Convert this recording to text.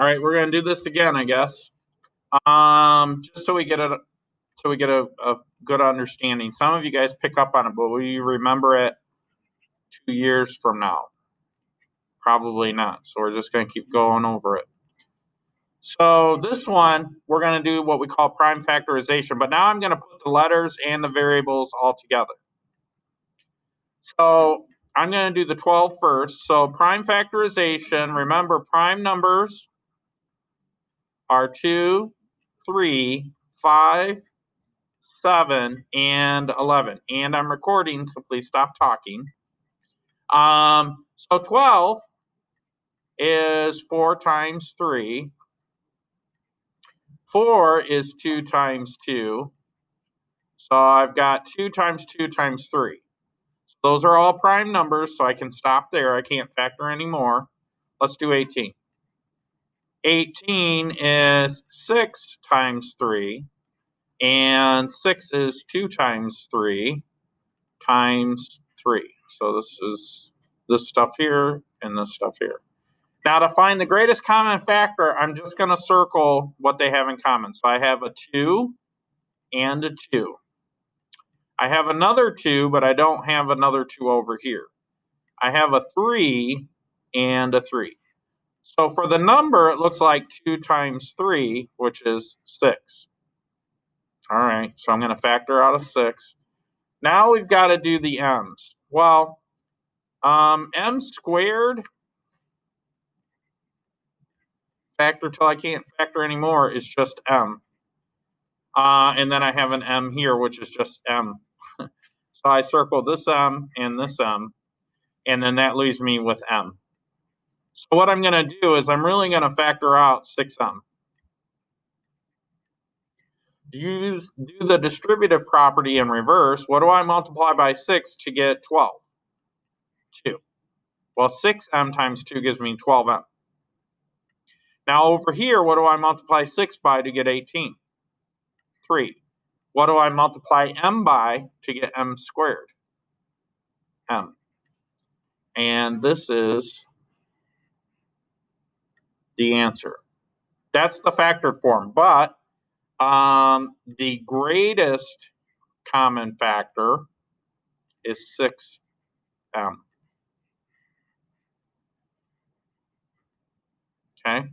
All right, we're going to do this again, I guess. Just so we get a good understanding. Some of you guys pick up on it, but will you remember it 2 years from now? Probably not. So we're just going to keep going over it. So this one, we're going to do what we call prime factorization, but now I'm going to put the letters and the variables all together. So I'm going to do the 12 first. So prime factorization, remember prime numbers are 2, 3, 5, 7, and 11. And I'm recording, so please stop talking. So 12 is 4 times 3. 4 is 2 times 2. So I've got 2 times 2 times 3. So those are all prime numbers, so I can stop there. I can't factor anymore. Let's do 18. 18 is 6 times 3. And 6 is 2 times 3 times 3. So this is this stuff here and this stuff here. Now to find the greatest common factor, I'm just going to circle what they have in common. So I have a 2 and a 2. I have another 2, but I don't have another 2 over here. I have a 3 and a 3. So for the number, it looks like 2 times 3, which is 6. All right, so I'm going to factor out a 6. Now we've got to do the m's. Well, m squared, factor till I can't factor anymore, is just m. And then I have an m here, which is just m. So I circle this m, and then that leaves me with m. So what I'm going to do is I'm really going to factor out 6m. Do the distributive property in reverse. What do I multiply by 6 to get 12? 2. Well, 6m times 2 gives me 12m. Now over here, what do I multiply 6 by to get 18? 3. What do I multiply m by to get m squared? M. And this is the answer. That's the factored form. But the greatest common factor is 6m. Okay?